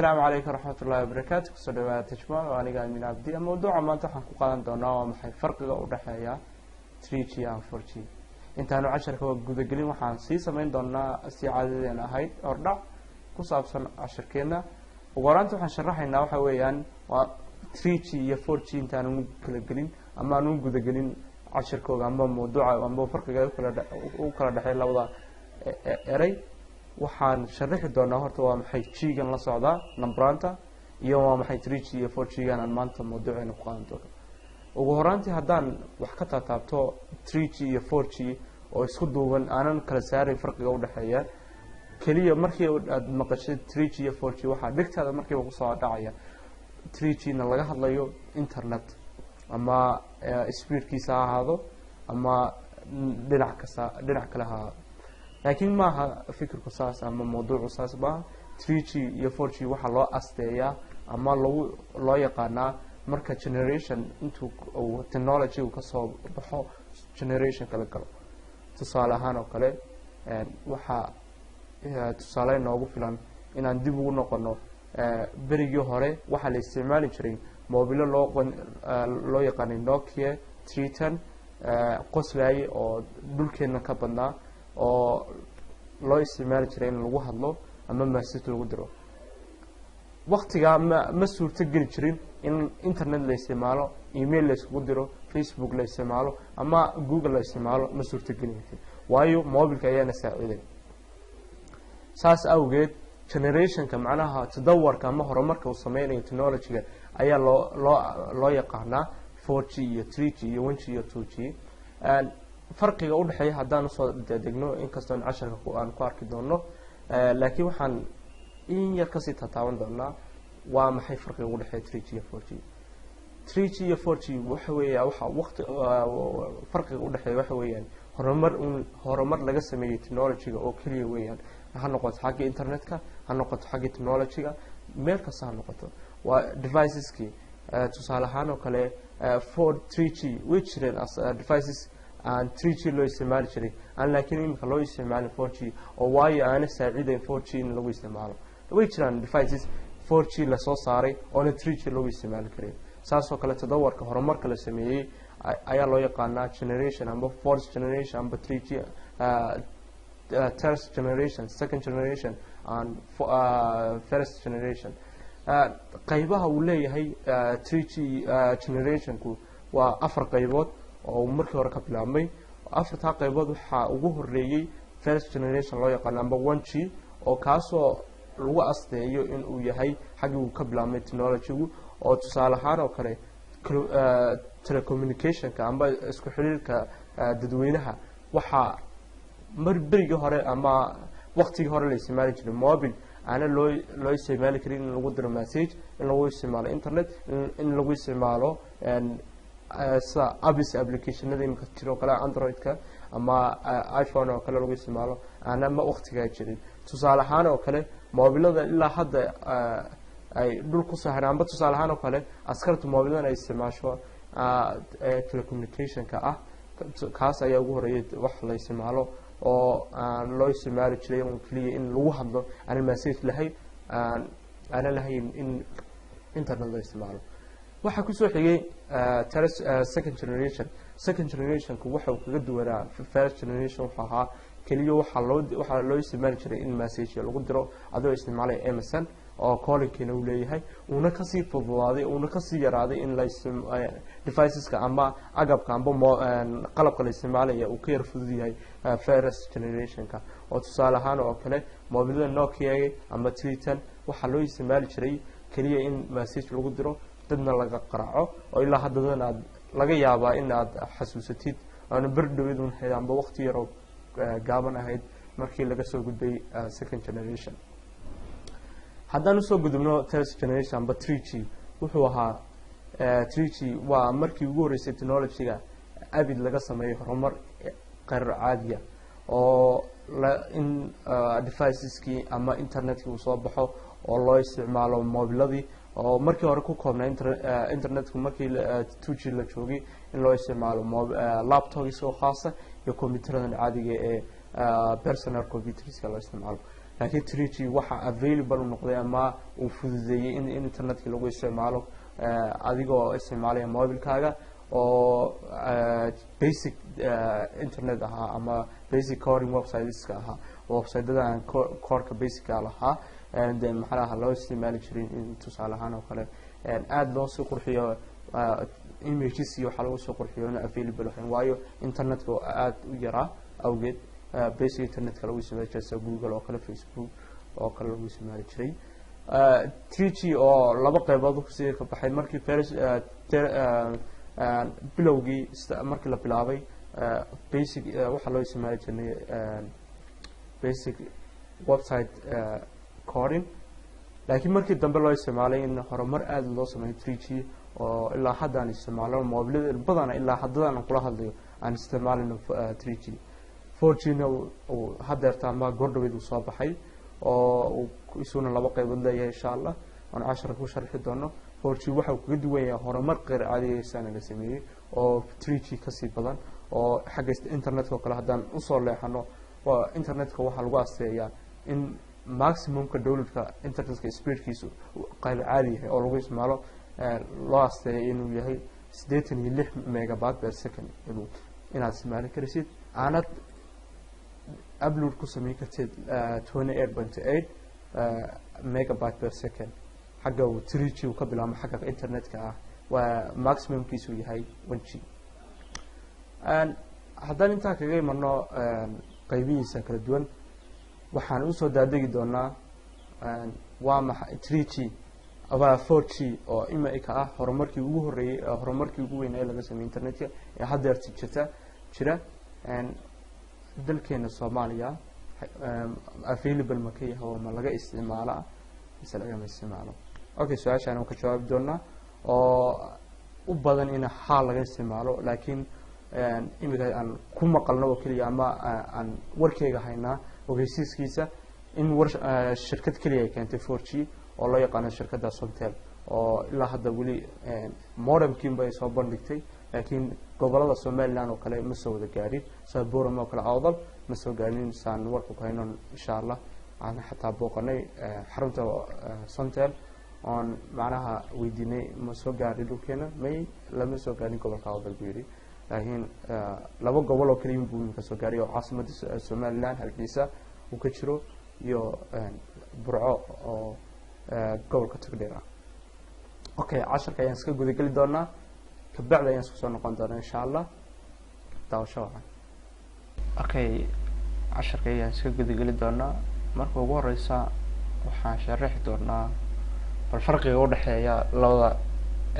السلام عليكم ورحمة الله وبركاته. كسر تجمع وأنا قاعد من عبدي. الموضوع ما تحن قادم دونا ومحي فرق ودحيا 3G and 4G. أنت أنا 10 كوا جود قليل وحان سيسا من دونا استعادة أنا هاي أربع كوسابسن 10 كنا وقرانت وحن شرح إنه حويان 3G يا 4G أنت أنا كل قليل أما أنا جود قليل 10 كوا أما موضوع أما فرق وكلا دحيا لوضع أري waxaan sharaxi doonaa horta waa maxay G-gan la socda numberanta iyo waa maxay 3G iyo 4G-gan aan maanta mawduuceena ku qaadan doono. ugu horaantii haddaan wax ka taabto 3G iyo 4G oo isku duuban aanan kala saarin farqiga u dhaxeeya kaliya markii aad maqashay 3G iyo 4G waxa dhigtaada markiiba ku soo dhacaya 3G-na laga hadlayo internet ama speedkiisa ha ahaado ama dhinac kale ha لكن ما فكر قصاص أما موضوع قصاص با 3G يا 4G waxa loo asteeyaa ama loo yaqaana marka generation intuu oo technology uu ka soo baxo generation kala galo tusaale ahaan oo kale waxa tusaale noogu filan inaan dib ugu noqono berigii hore waxa la isticmaali jiray mobile loo yaqaan Nokia 310 qoslay oo dhulkeena ka badnaa oo loo isticmaali jiray in lagu hadlo ama message lagu diro waqtiga ma suurta gali jirin in internet la isticmaalo email la isku diro Facebook la isticmaalo ama Google la isticmaalo ma suurta gali jirin waayo mobilka ayaa saaciday saas awgeed generation-ka macnaha tadawarka ama horumarka uu sameeyo technology-ga ayaa loo yaqaanaa 4G iyo 3G iyo 1G iyo 2G farqiga u dhaxeeya haddaan soo degno in kastoo casharka aan ku arki doono laakiin waxaan in yar ka sii tataaban doonaa waa maxay farqiga u dhaxeeya 3G iyo 4G 3G iyo 4G waxa weeyaa waqti farqiga u dhaxeeya waxa weeyaan horumar laga sameeyay technology-ga oo kaliya weeyaan ha noqoto xagga internetka ha noqoto xagga technology-ga meel kasta ha noqoto waa devices-ki tusaale ahaan oo kale 3G which are devices and 3G loo isticmaali jiray aan laakiin imika loo isticmaalo 4G oo waayo aan saaciday 4G in lagu isticmaalo way jiraan devices 4G la soo saaray oo 3G loo isticmaali karay saas oo kale tadawarka horumarka la sameeyay ayaa loo yaqaanaa generation amba fourth generation amba 3G third generation second generation and first generation qaybaha uu leeyahay 3G generationku waa afar qaybood oo markii hore ka bilaabmay afarta qaybood waxa ugu horeeyay first generation loo yaqaan number 1G oo kaasoo lagu asteeyo in uu yahay xagii uu ka bilaabmay technology-gu oo tusaale ahaan oo kale telecommunication-ka amba isku xiriirka dadweynaha waxa berigii hore ama waqtigii hore la isticmaali jiray mobile ana loo isticmaali karin in lagu diro message in lagu isticmaalo internet in lagu isticmaalo apps application-nada imika jiro kala Android-ka ama iPhone oo kale lagu isticmaalo ana ma waqtiga jirin tusaale ahaan oo kale mobilada ilaa hadda ay dhul ku saaraan tusaale ahaan oo kale askarta mobilada ay isticmaasho telecommunication-ka kaas ayaa ugu horeeyay wax la isticmaalo oo loo isticmaali jiray oo kaliya in lagu hadlo aan message lahayn ana lahayn in internet la isticmaalo waxa ku soo xigay second generation ku waxa uu kaga duwanaa first generation waxa kaliya waxa loo isticmaali jiray in message lagu diro adoo isticmaalay MSN oo calling-kiina uu leeyahay una ka sii fududaaday una ka sii yaraaday in la devices-ka ama agabka amba qalabka la isticmaalaya uu ka yar fudud yahay first generation-ka oo tusaale ahaan oo kale mobilada Nokia ama 310 waxa loo isticmaali jiray kaliya in message lagu diro dadna laga qaraaco oo ilaa haddana aad laga yaabaa in aad xasuusatid aan bardhawid un heedanba waqti yar oo gaaban ahayd markii laga soo gudbay second generation haddaan soo gudubno third generation amba 3G wuxuu ahaa 3G waa markii ugu horeysay technology-ga abid laga sameeyay horumar qeyr caadiya oo in devices-ki ama internet-ki uu soo baxo oo loo isticmaalo mobiladii oo markii hore ku koobnaa internet-ku markii 2G la joogay in loo isticmaalo laptop-is oo khaas ah iyo kombiyuutarada caadiga ee personal computers-ka loo isticmaalo laakiin 3G waxa available noqday ama uu fududeeyay in internetka lagu isticmaalo adigoo isticmaalaya mobilkaaga oo basic internet ahaa ama basic coding websites ka ahaa website-dadan core-ka basic lahaa maxaa loo isticmaali jiray in tusaale ahaan oo kale aad loo soo qurxiyo images iyo waxa lagu soo qurxiyo in available ah waayo internetka aad u yaraa awgeed basic internetka lagu isticmaali jiray Google oo kale Facebook oo kale lagu isticmaali jiray 3G oo laba qaybood ku sii ka baxay markii first bilowgii markii la bilaabay basic waxa loo isticmaali jiray basic website coding laakiin markii dambe loo isticmaalay in horumar aad loo sameeyay 3G oo ilaa hadda aan isticmaalo mobilada badan ilaa hadda aan kula hadlayo aan isticmaalino 3G 4G oo hadda ma gordhaweed uu soo baxay oo isuna laba qaybood leeyahay insha Allah aan 10 ku sharxi doono 4G waxa uu kaga duwan yahay horumar qeyr caadi ah la sameeyay oo 3G ka sii badan oo xagga internetka kale hadaan u soo leexano waa internetka waxa lagu asteeyaa in maximumka dawladka internetka speedkiisu qayb caadi ah oo lagu isticmaalo loo asteeyay inuu yahay 86 megabyte per second inaad isticmaali kartid aanad upload ku sameyn kartid 28.8 megabyte per second xagga 3G ka bilaabo xagga internetka ah waa maximumkiisu yahay 1G haddaan inta kaga imaano qaybihiisa kala duwan waxaan u soo daadegi doonaa waa maxay 3G ama 4G oo imika ah horumarkii ugu horeeyay horumarkii ugu weyn ee laga sameeyay internetka ee hadda jira dalkeena Soomaaliya available ma ka yahay oo ma laga isticmaalaa mise laga isticmaalo okay su'aashaan ka jawaab doonaa oo u badan in xal laga isticmaalo laakiin imika aan ku maqalno oo kaliya ama aan warkeyga haynaa ogeysiiskiisa in shirkad kaliya ay keentay 4G oo loo yaqaan shirkadda Somtel oo ilaa hadda wali modemkiin bay soo bandhigtay laakiin gobolada Soomaaliland oo kale ma soo wada gaarin Saabuur oo kale awdal ma soo gaarin saan warku ka hayno insha Allah aan xataa booqanay xarunta Somtel on macnaha weydiinay ma soo gaarin dhulkeena may lama soo gaarin gobolka awdal biiri laakiin laba gobol oo kaliya buu ka soo gaaray oo caasimadda Soomaaliland halkiisa uu ka jiro iyo Burco oo gobolka Togdheer okay 10 ayaan iska guda gali doonaa kabacdi ayaan soo noqon doonaa insha Allah daawasho okay 10 ayaan iska guda gali doonaa marka ugu horeysa waxaan sharaxi doonaa bal farqiga u dhaxeeya labada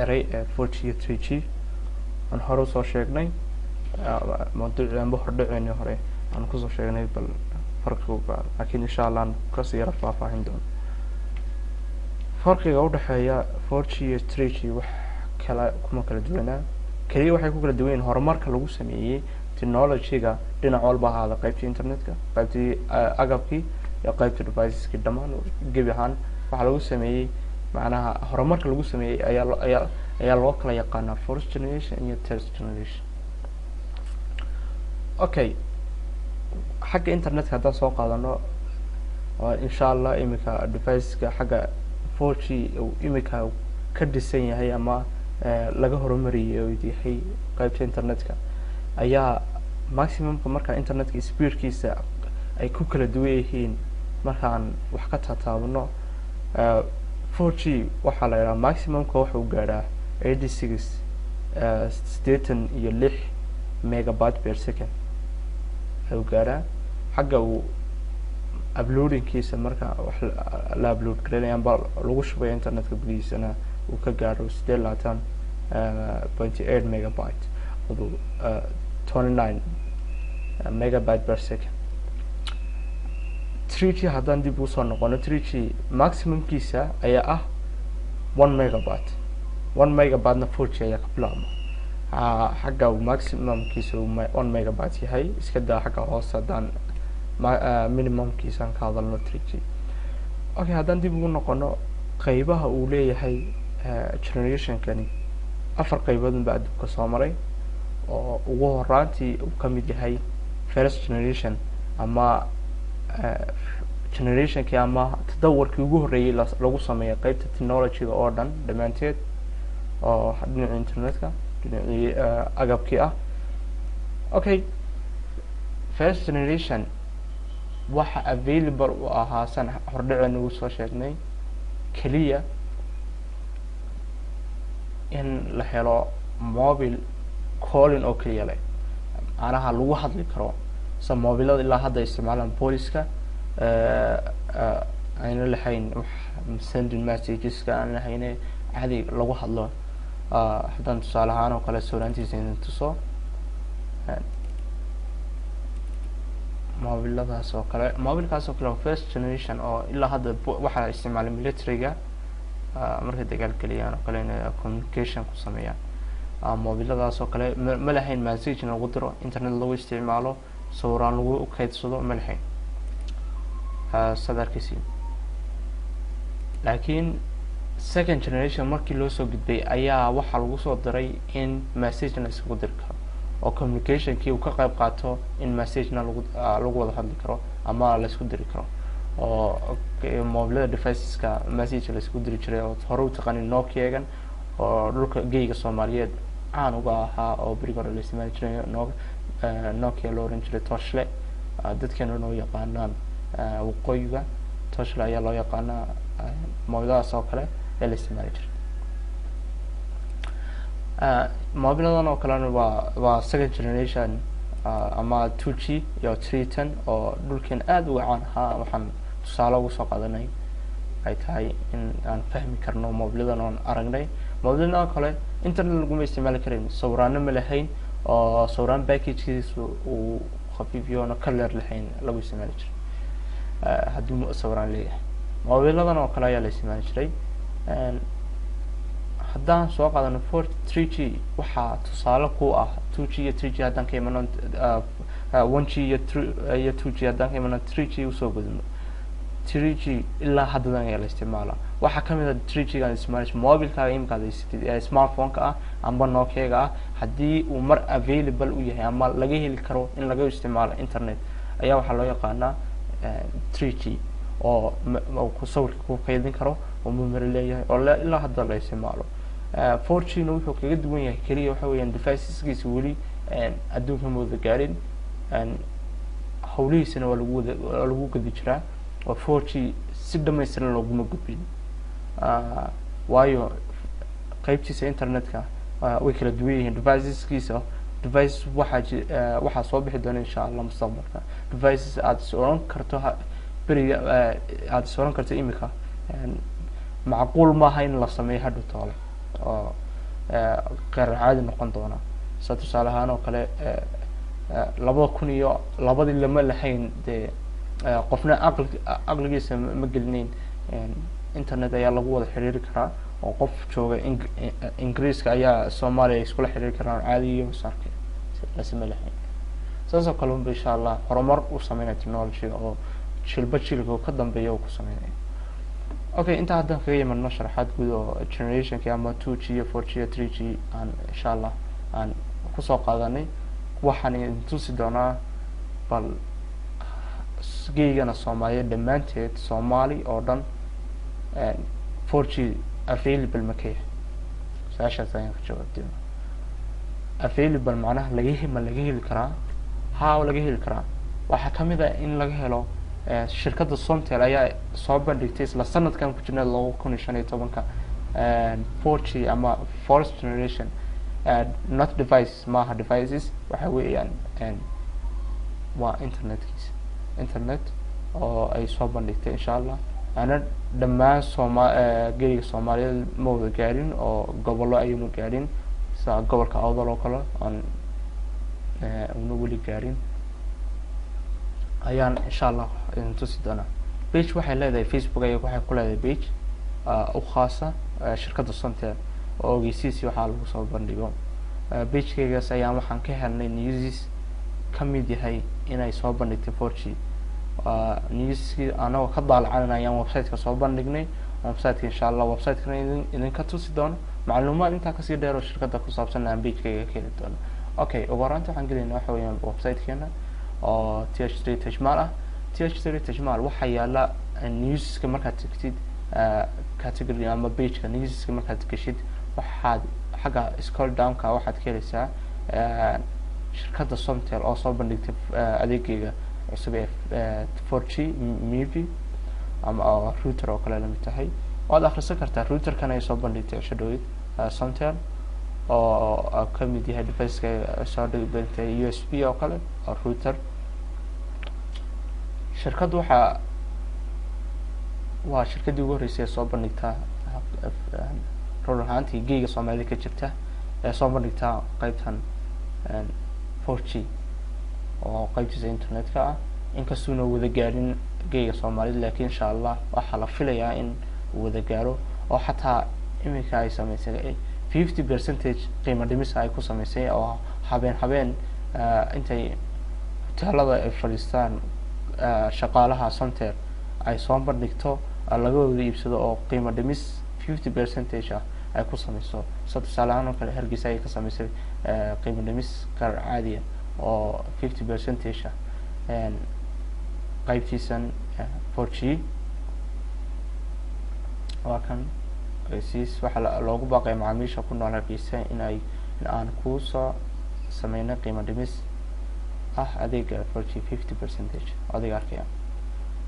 eray ee 4G iyo 3G aan hore soo sheegnay mawduucan hordhacayna hore aan ku soo sheegnay bal farqiga laakiin insha Allah ka sii yara faahfaahin doono farqiga u dhaxeeya 4G iyo 3G wax kala kuma kala duwanaa kaliya waxay ku kala duwan yihiin horumarka lagu sameeyay technology-ga dhinac walba ahaada qaybta internetka qaybtii agabkii iyo qaybta devices-ka dhamaan gebi ahaan waxa lagu sameeyay macnaha horumarka lagu sameeyay ayaa loo kala yaqaanaa first generation iyo third generation okay xagga internetka hadaan soo qaadano oo insha Allah imika device-ka xagga 4G imika ka dhisan yahay ama laga horumariyay oo yahay qaybta internetka ayaa maximumka marka internetka speedkiisa ay ku kala duwan yihiin markaan wax ka taataabno 4G waxa la yiraahdaa maximumka waxa uu gaaraa 86 megabyte per second ayuu gaaraa xagga uu uploadingkiisa marka wax la upload gareeyay bal lagu shubay internetka gudihiisana uu ka gaaro 8 megabyte oo 29 megabyte per second 3G haddaan dib u soo noqono 3G maximumkiisa ayaa ah 1 megabyte 1 megabyte na 4G ayaa ka bilaabma xagga maximumkiisa 1 megabyte yahay iska daa xagga hoose haddaan minimumkiisa ka hadalno 3G okay haddaan dib ugu noqono qaybaha uu leeyahay generationkani afar qaybood baa adduunka soo maray oo ugu horaantii uu ka mid yahay first generation ama generationkii ama tadawarkii ugu horreeyay lagu sameeyay qaybta technology-ga oo dhan dhammaanteed oo dhinaca internetka dhinacii agabkii ah. Okay, first generation waxa available u ahaa san hordhaceen ugu soo sheegnay kaliya in la helo mobile calling oo kaliya leh anaha lagu hadli karo sa mobilada ilaa hadda isticmaalaan booliska ayna lahayn sending messageska aan lahayn caadi lagu hadlo haddaan tusaale ahaan oo kale sawiraantiisa idin tuso mobiladaas oo kale mobilkaas oo kale first generation oo ilaa hadda waxaa isticmaalay military-ga markay dagaal geliyaan oo kale inay communication ku sameeyaan mobiladaas oo kale ma lahayn message lagu diro internet lagu isticmaalo sawiraan lagu kaydsado ma lahayn sadarkiisi. laakiin second generation markii loo soo gudbay ayaa waxaa lagu soo diray in message la isku diri karo oo communication-kii uu ka qayb qaato in message-na lagu wada hadli karo ama la isku diri karo oo mobilada deviceska message la isku diri jiray oo hore u taqaanin Nokia-gan oo dhulka geyga Soomaaliyeed caan uga ahaa oo beriga hore la isticmaali jiray Nokia loo oran jiray Toshle dadkeena noo yaqaanaan waqooyiga Toshle ayaa loo yaqaanaa mobiladaas oo kale ee la isticmaali jiray. mobiladan oo kalena waa second generation ama 2G iyo 310 oo dhulkeen aad uga caan ahaa. waxaan tusaale ugu soo qaadanay ay tahay in aan fahmi karno mobiladan oon aragnay. mobiladan kale internet laguma isticmaali karin, sawiraano ma lahayn oo sawiraan packagekiisu uu khafiifiyo oo color lahayn lagu isticmaali jiray haddii sawiraan leeyahay. mobiladan oo kale ayaa la isticmaali jiray. haddaan soo qaadano 3G waxaa tusaale ku ah 2G iyo 3G haddaan ka imano 1G iyo 2G haddaan ka imano 3G usoo gudubno 3G ilaa haddadan ayaa la isticmaalaa. waxaa kamid ah 3G-ga isticmaalisha mobilkaaga imikaad haysatid smartphone-ka ah amba Nokia-ga ah haddii uu mar available u yahay ama laga heli karo in laga isticmaalo internet ayaa waxaa loo yaqaanaa 3G oo sawirka ku kaydin karo oo memory leeyahay oo ilaa hadda la isticmaalo. 4G-na wuxuu kaga duwan yahay kaliya waxa weeyaan deviceskiisa weli adduunka ma wada gaarin hawlihiisana waa lagu gudi jiraa. 4G si dhamaystiran looguma gudbin waayo qaybtiisa internetka way kala duwan yihiin deviceskiisa. device waxaa soo bixi doona insha Allah mustaqbalka devices aad soo karto beriga aad soo karto imika macquul ma aha in la sameeyo hadda toole oo qeyr caadi noqon doona. sida tusaale ahaan oo kale 2002 lama lahayn de qofna aqligiisa ma gelinayn internet ayaa lagu wada xiriiri karaa oo qof jooga Ingiriiska ayaa Soomaaliya iskula xiriiri karaan caadi iyo sarki lasma lahayn. saas oo kale insha Allah horumar u sameeyo technology oo shilba shilka ka dambeeyo oo ku sameeyo. okay inta hadda kaga yimaadno sharaxaad guud oo generation-ka ama 2G iyo 4G iyo 3G aan insha Allah aan ku soo qaadanay waxaan idin tusi doonaa bal geygana Soomaaliyeed dhammaanteed Soomaali oo dhan 4G available ma ka yahay. saashaas ayaan ka jawaabtay. available macnaha laga heli karaa haa laga heli karaa. waxaa kamid ah in laga helo shirkadda Somtel ayaa soo bandhigtay isla sanadkan ku jirnay 2015 4G ama fourth generation not device maaha devices waxa weeyaan waa internet oo ay soo bandhigtay insha Allah ana dhammaan geeyga Soomaaliyeed ma wada gaarin oo gobollo ay ma gaarin sida gobolka Awdal oo kale aan weli gaarin ayaan insha Allah tusi doonaa. page waxay leedahay Facebook ayay waxay ku leedahay page u khaasa shirkadda Somtel oo ogeysiisii waxaa lagu soo bandhigo. page-keegaas ayaan waxaan ka helnay news kamid yahay inay soo bandhigtay 4G newskii anagoo ka daalacanaynayaan website-ka soo bandhignay. website-ka insha Allah website-kana idinka tusi doono macluumaad intaa kasii dheer oo shirkadda ku saabsan aan page-keega ka heli doono. okay ugu horreynta waxaan gelaynaa waxa weeyaan website-keena oo TH3 Tejmaal ah. th3 tajmaal waxaa yaala newska markaad tagtid category ama pageka newska markaad gashid waxaad xagga scroll downka waxaad ka helaysaa shirkadda Somtel oo soo bandhigtay adeeggeega cusub ee 4G maybe ama router oo kale la mid tahay waad akhrisan kartaa routerkan ay soo bandhigtay shadowid Somtel oo ka mid yahay device-ka soo bandhigtay USB oo kale oo router shirkaddu waa shirkaddii ugu horreysay ee soo bandhigta run ahaantii geega Soomaalida ka jirta ee soo bandhigta qaybtan 4G oo qaybtiisa internetka ah inkastuuna wada gaarin geega Soomaalida laakiin insha Allah waxaa la filayaa in uu wada gaaro oo xataa iminka ay sameysay 50% qiimo dhimis ay ku sameysay oo habeen intay hoteelada ay fadhiistaan shaqaalaha Somtel ay soo bandhigto laga wada iibsado oo qiimo dhimis 50% ah ay ku sameyso tusaalahaan oo kale Hargeysa ay ka sameysay qiimo dhimis qaar caadi ah oo 50% ah qaybtiisan 4G waa kan siis waxa loogu baaqay macaamiisha ku nool Hargeysa in aan ku soo sameeyno qiimo dhimis adeega 4G 50% adiga arkaya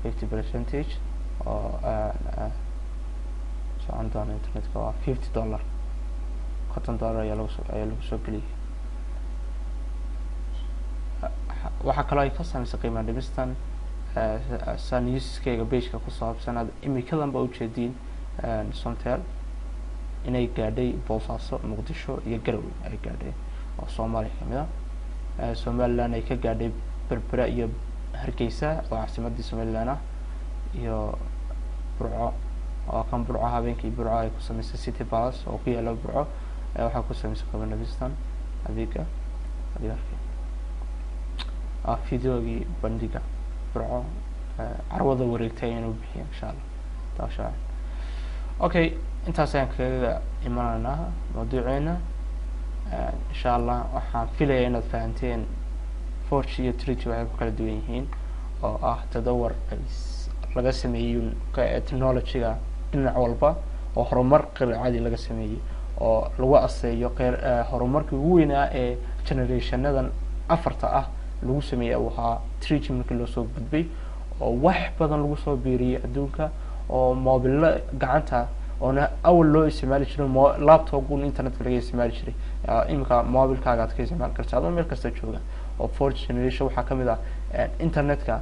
50% oo soo doona internetka waa $50 $50 ayaa lagu soo geliyay waxa kale ay ka sameysay qiimo dhimistan newskayga pageka ku saabsan imikadan ba u jeedin Somtel inay gaadhay Boosaaso Muqdisho iyo Garowe ay gaadhay oo Soomaaliya kamid ah Somaliland ay ka gaadhay Berbera iyo Hargeysa oo caasimadda Somaliland ah iyo Burco oo kan Burco habeenkii Burco ay ku sameysay City Palace oo ku yaala Burco waxa ku sameysay qiimo dhimistan adeega fideogii bandhiga Burco carwada wareegtay inuu bixiyo insha Allah taasha okay intaas ayaan kaga imaanaynaa mawduuceena insha Allah waxaan filayaa inaad fahanteen 4G iyo 3G waxay ku kala duwan yihiin oo tadawur laga sameeyay technology-ga dhinac walba oo horumar caadi laga sameeyay oo lagu aseeyo horumarkii ugu weynaa ee generationadan afarta ah lagu sameeyay waxa 3G markii loo soo gudbay oo wax badan lagu soo biiriyay adduunka oo mobile gacanta oo awal loo isticmaali jiray laptop gun internet laga isticmaali jiray imika mobile-kaaga aad ka isticmaali kartaa adoo meel kasta jooga oo 4G generation waxa kamid ah internetka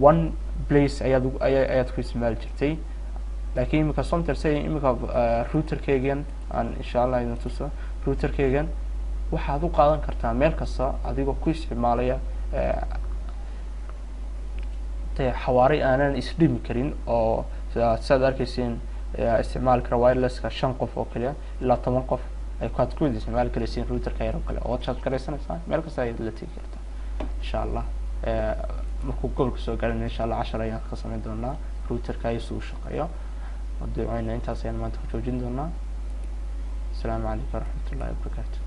one place ayaad ku isticmaali jirtay laakiin imika Somtel say imika router-keegan aan insha Allah idin tuso router-keegan waxaad u qaadan kartaa meel kasta adigoo ku isticmaalaya xawaari aanan isdhimi karin oo sidaad arkayseen isticmaal kara wireless-ka 5 qof oo kaliya ilaa 10 qof ay ku isticmaali karayeen router-ka yar oo kale oo chat garaysanaysaa meel kasta ay la tagi kartaa insha Allah markuu gobolka soo gaarno insha Allah 10 ayaan ka sameyn doonaa router-ka ay soo shaqeeyo wadayna intaas ayaan maanta ku joojin doonaa. Assalaamu calaykum waraxmatullaahi wabarakaatuh.